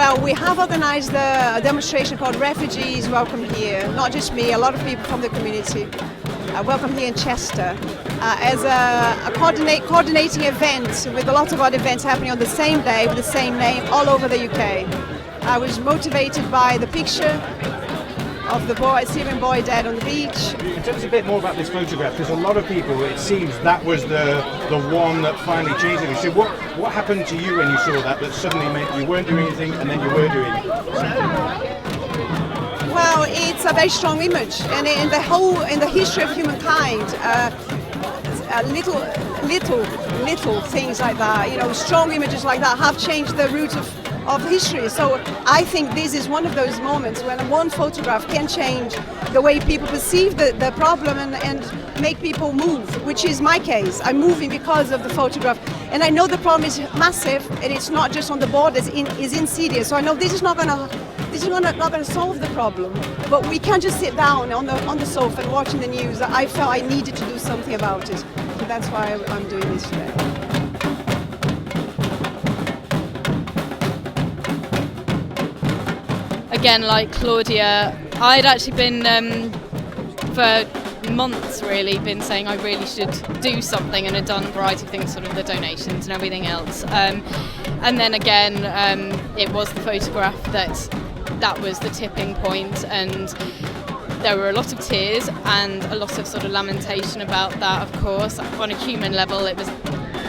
Well, we have organized a demonstration called Refugees Welcome Here. Not just me, a lot of people from the community. Welcome here in Chester as a coordinating event with a lot of other events happening on the same day with the same name all over the UK. I was motivated by the picture of the Syrian boy dead on the beach. Tell us a bit more about this photograph, because a lot of people, it seems that was the one that finally changed it. So what happened to you when you saw that suddenly meant you weren't doing anything and then you were doing something? Well, it's a very strong image, and in the history of humankind, little things like that, strong images like that have changed the route of history. So I think this is one of those moments when one photograph can change the way people perceive the problem and make people move, which is my case. I'm moving because of the photograph, and I know the problem is massive, and it's not just on the borders, it's insidious. So I know this is not going to solve the problem, but we can't just sit down on the sofa and watching the news. I felt I needed to do something about it, so that's why I'm doing this today. Again, like Claudia, I'd actually been for months really been saying I really should do something, and had done a variety of things, sort of the donations and everything else. And then again, it was the photograph that was the tipping point, and there were a lot of tears and a lot of sort of lamentation about that, of course. On a human level, it was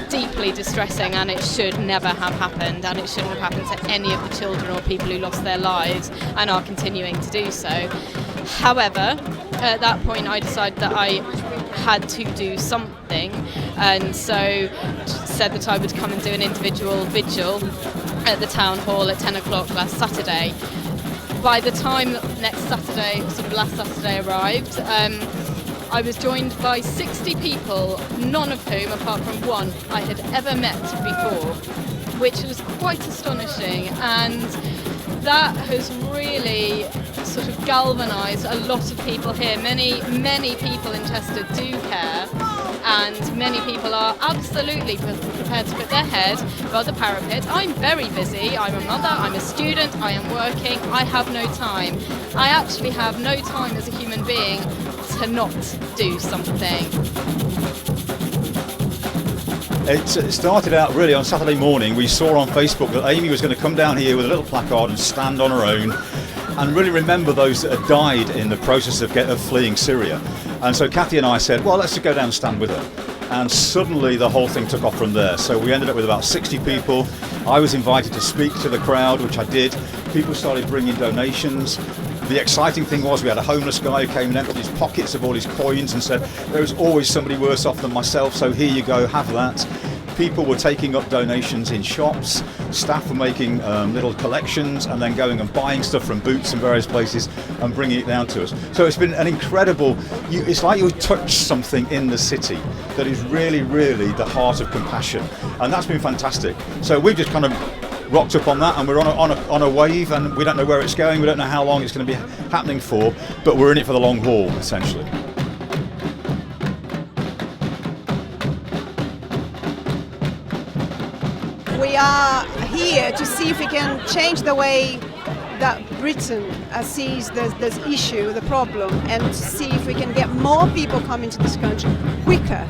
deeply distressing, and it should never have happened, and it shouldn't have happened to any of the children or people who lost their lives and are continuing to do so. However, at that point I decided that I had to do something, and so said that I would come and do an individual vigil at the town hall at 10 o'clock last Saturday. By the time next Saturday, sort of last Saturday arrived, I was joined by 60 people, none of whom, apart from one, I had ever met before, which was quite astonishing, and that has really sort of galvanised a lot of people here. Many people in Chester do care, and many people are absolutely prepared to put their head above the parapet. I'm very busy, I'm a mother, I'm a student, I am working, I have no time. I actually have no time as a human being to not do something. It started out really on Saturday morning. We saw on Facebook that Amy was going to come down here with a little placard and stand on her own and really remember those that had died in the process of fleeing Syria. And so Kathy and I said, well, let's just go down and stand with her. And suddenly the whole thing took off from there. So we ended up with about 60 people. I was invited to speak to the crowd, which I did. People started bringing donations. The exciting thing was we had a homeless guy who came and emptied his pockets of all his coins and said, there's always somebody worse off than myself, so here you go, have that. People were taking up donations in shops, staff were making little collections and then going and buying stuff from Boots and various places and bringing it down to us. So it's been an incredible, it's like you touched something in the city that is really, really the heart of compassion, and that's been fantastic. So we've just kind of rocked up on that, and we're on a wave, and we don't know where it's going, we don't know how long it's going to be happening for, but we're in it for the long haul, essentially. We are here to see if we can change the way that Britain sees this issue, the problem, and to see if we can get more people coming to this country quicker.